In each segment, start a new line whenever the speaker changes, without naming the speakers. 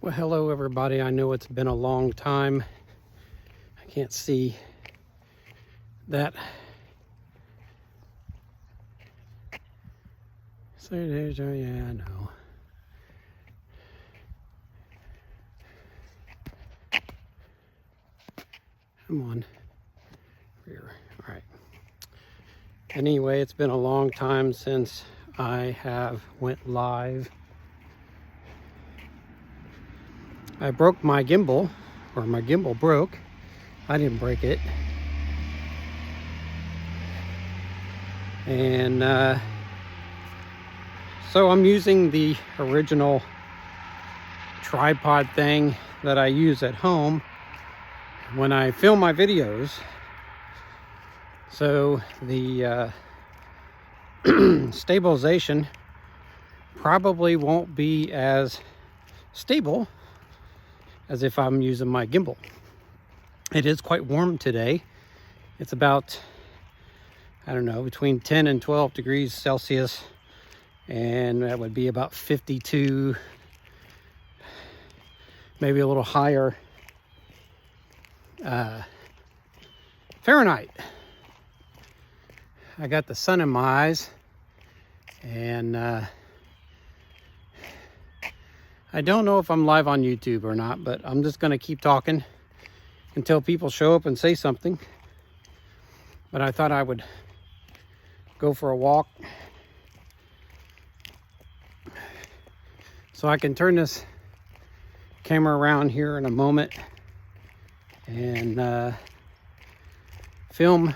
Well, hello everybody. I know it's been a long time. I can't see that. So there's, yeah, I know. Come on. Here. All right. Anyway, it's been a long time since I have went live. I broke my gimbal, or my gimbal broke. I didn't break it. And so I'm using the original tripod thing that I use at home when I film my videos. So the stabilization probably won't be as stable as if I'm using my gimbal. It is quite warm today. It's about, I don't know, between 10 and 12 degrees Celsius, and that would be about 52, maybe a little higher Fahrenheit. I got the sun in my eyes, and I don't know if I'm live on YouTube or not, but I'm just going to keep talking until people show up and say something. But I thought I would go for a walk so I can turn this camera around here in a moment and film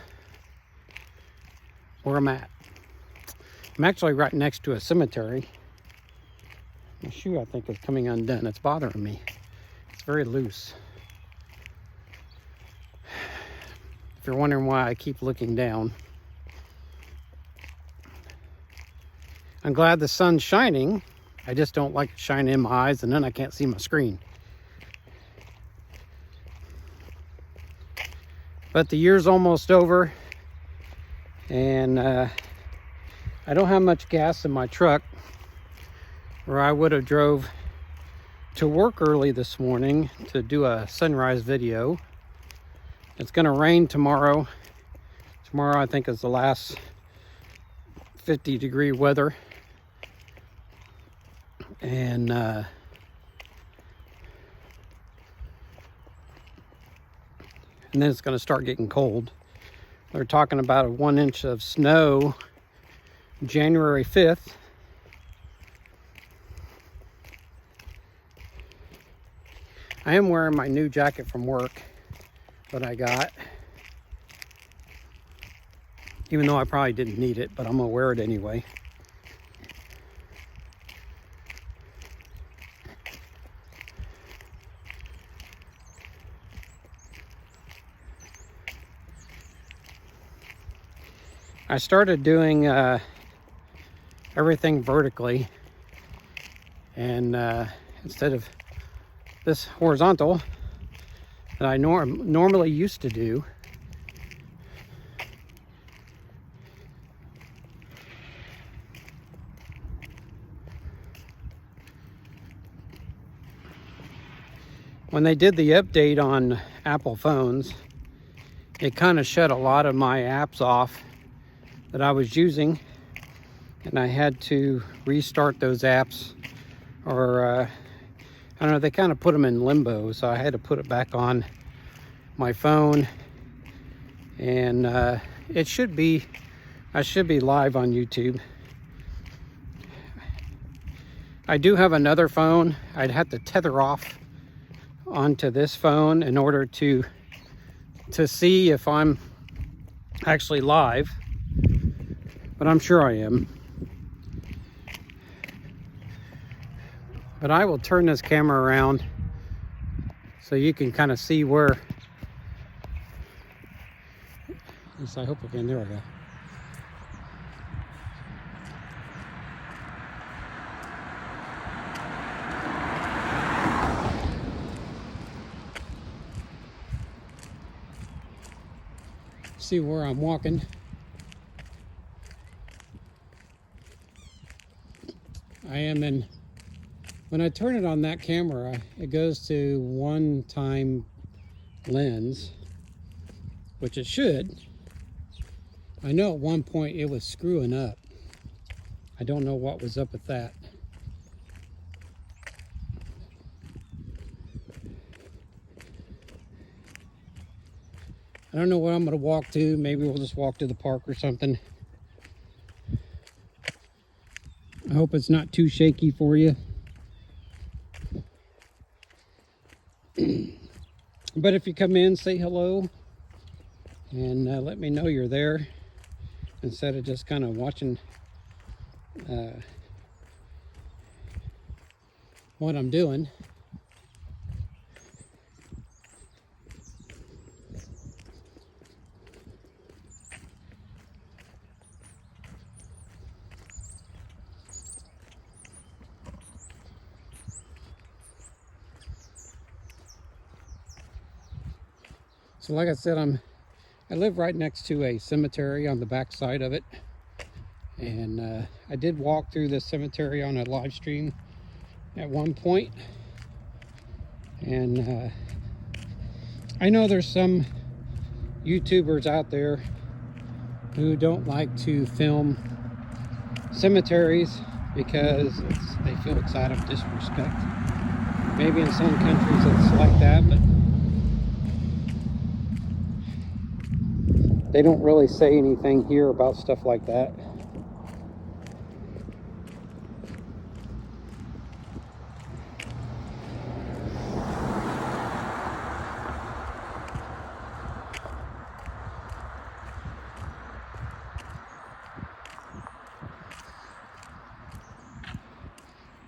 where I'm at. I'm actually right next to a cemetery. My shoe, I think, is coming undone. It's bothering me. It's very loose. If you're wondering why I keep looking down, I'm glad the sun's shining. I just don't like it shining in my eyes, and then I can't see my screen. But the year's almost over, and I don't have much gas in my truck, or I would have drove to work early this morning to do a sunrise video. It's going to rain tomorrow. Tomorrow, I think, is the last 50-degree weather. And then it's going to start getting cold. They're talking about a 1 inch of snow January 5th. I am wearing my new jacket from work that I got, even though I probably didn't need it, but I'm gonna wear it anyway. I started doing everything vertically, and instead of this horizontal that I normally used to do. When they did the update on Apple phones, it kind of shut a lot of my apps off that I was using, and I had to restart those apps, or I don't know, they kind of put them in limbo, so I had to put it back on my phone. And I should be live on YouTube. I do have another phone. I'd have to tether off onto this phone in order to see if I'm actually live, but I'm sure I am. But I will turn this camera around so you can kind of see where, at least I hope I can. There we go. See where I'm walking. I am in When I turn it on that camera, it goes to 1x lens, which it should. I know at one point it was screwing up. I don't know what was up with that. I don't know what I'm going to walk to. Maybe we'll just walk to the park or something. I hope it's not too shaky for you. But if you come in, say hello and let me know you're there instead of just kind of watching what I'm doing. So like I said, I live right next to a cemetery on the back side of it, and I did walk through the cemetery on a live stream at one point, and I know there's some YouTubers out there who don't like to film cemeteries because they feel it's out of disrespect. Maybe in some countries it's like that, but they don't really say anything here about stuff like that.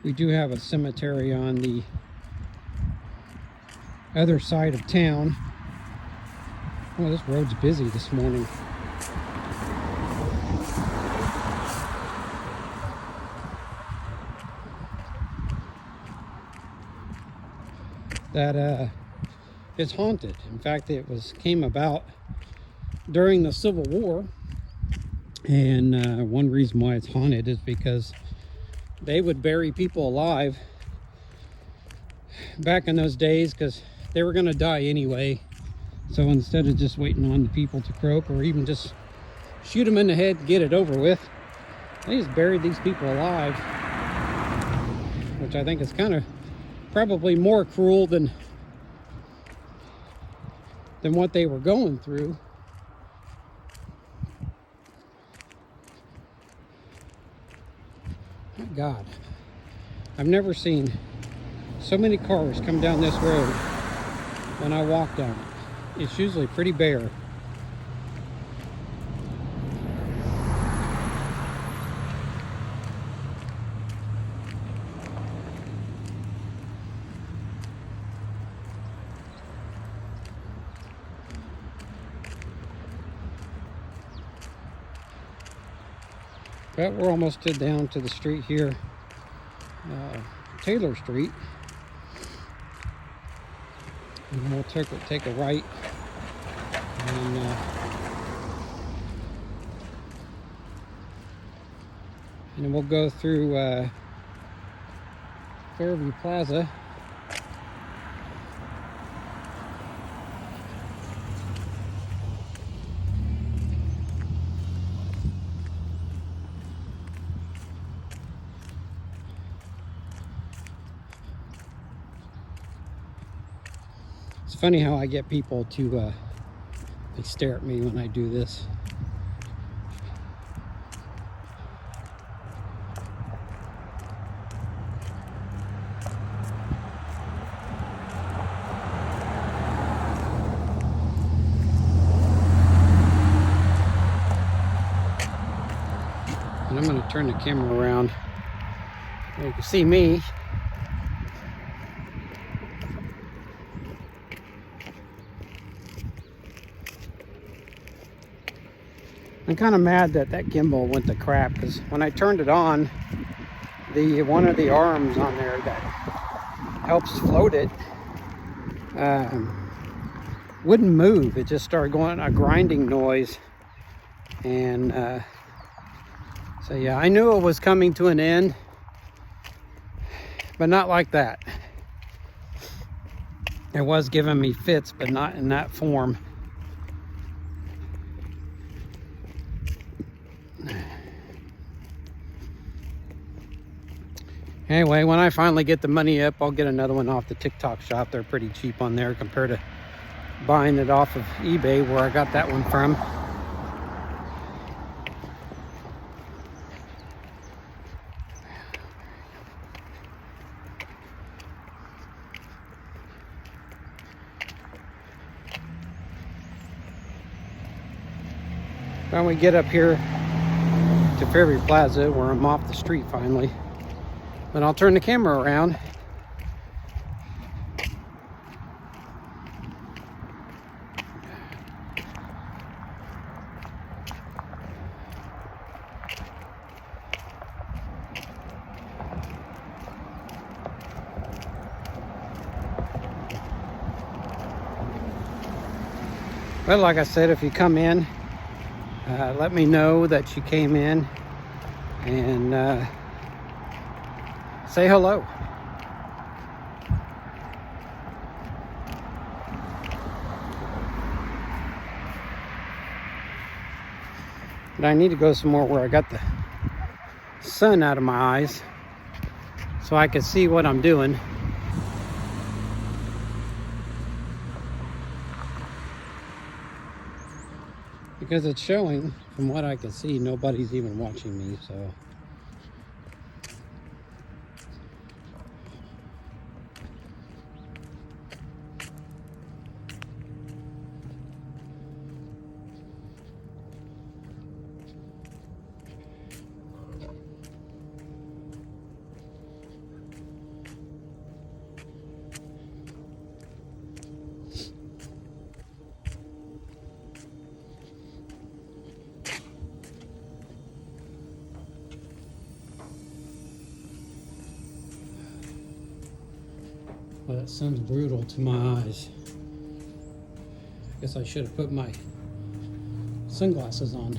We do have a cemetery on the other side of town. Oh, this road's busy this morning. That is haunted. In fact, it came about during the Civil War, and one reason why it's haunted is because they would bury people alive back in those days because they were going to die anyway. So instead of just waiting on the people to croak or even just shoot them in the head to get it over with, they just buried these people alive, which I think is kind of probably more cruel than what they were going through. My God, I've never seen so many cars come down this road when I walk down it. It's usually pretty bare. But we're almost down to the street here, Taylor Street. And we'll take a right, and then we'll go through Fairview Plaza. It's funny how I get people to they stare at me when I do this. And I'm going to turn the camera around so you can see me. I'm kind of mad that gimbal went to crap, because when I turned it on, one of the arms on there that helps float it wouldn't move. It just started going a grinding noise, and so yeah, I knew it was coming to an end, but not like that. It was giving me fits, but not in that form. Anyway, when I finally get the money up, I'll get another one off the TikTok shop. They're pretty cheap on there compared to buying it off of eBay where I got that one from. When we get up here to Fairview Plaza, where I'm off the street finally, then I'll turn the camera around. But like I said, if you come in, let me know that you came in and say hello. But I need to go somewhere where I got the sun out of my eyes so I can see what I'm doing. Because it's showing, from what I can see, nobody's even watching me, so. Well, that sun's brutal to my eyes. I guess I should have put my sunglasses on.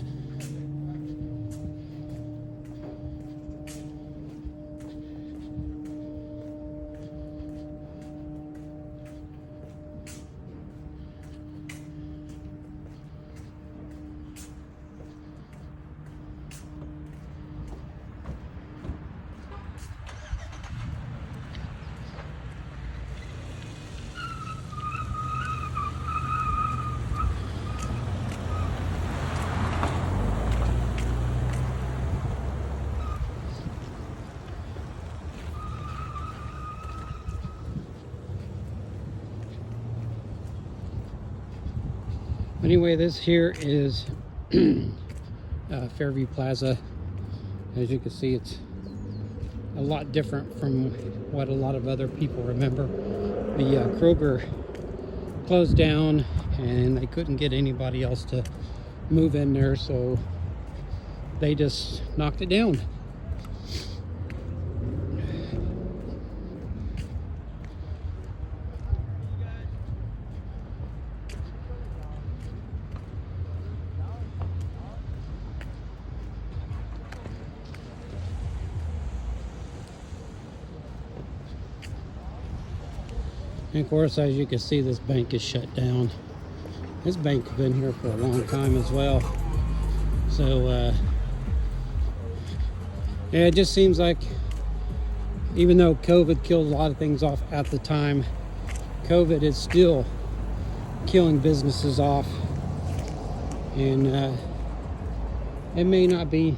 Anyway, this here is Fairview Plaza. As you can see, it's a lot different from what a lot of other people remember. The Kroger closed down and they couldn't get anybody else to move in there, so they just knocked it down. And of course, as you can see, this bank is shut down. This bank has been here for a long time as well. So, yeah, it just seems like even though COVID killed a lot of things off at the time, COVID is still killing businesses off. And it may not be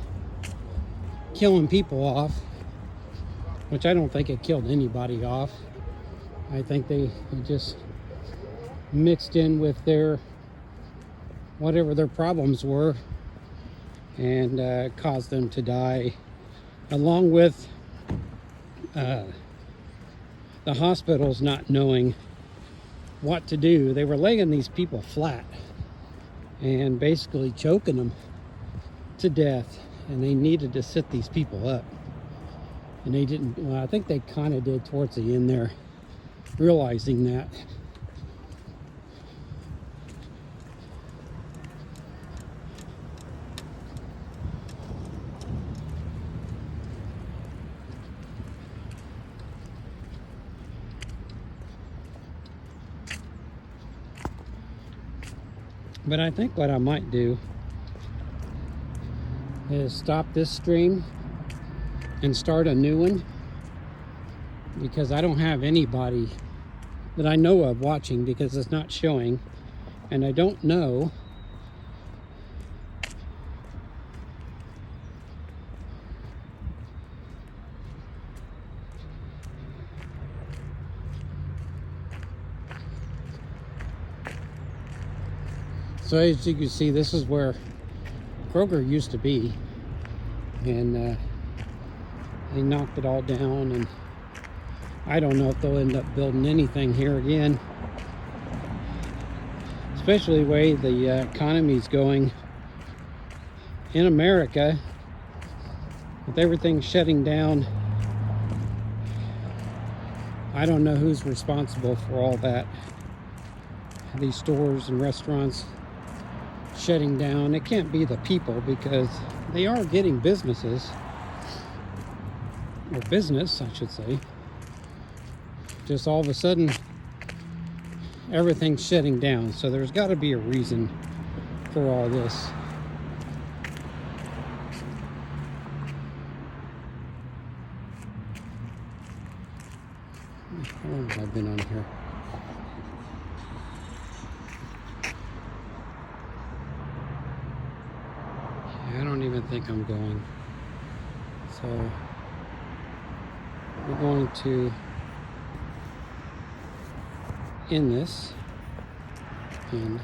killing people off, which I don't think it killed anybody off. I think they just mixed in with their whatever their problems were and caused them to die, along with the hospitals not knowing what to do. They were laying these people flat and basically choking them to death, and they needed to sit these people up, and they didn't. Well, I think they kind of did towards the end there, realizing that. But I think what I might do is stop this stream and start a new one, because I don't have anybody that I know of watching, because it's not showing, and I don't know so as you can see, this is where Kroger used to be, and they knocked it all down, and I don't know if they'll end up building anything here again, especially the way the economy's going in America with everything shutting down. I don't know who's responsible for all that. These stores and restaurants shutting down. It can't be the people, because they are getting businesses, or business, I should say. Just all of a sudden, everything's shutting down. So there's got to be a reason for all this. How long have I been on here? I don't even think I'm going. So we're going to end this, and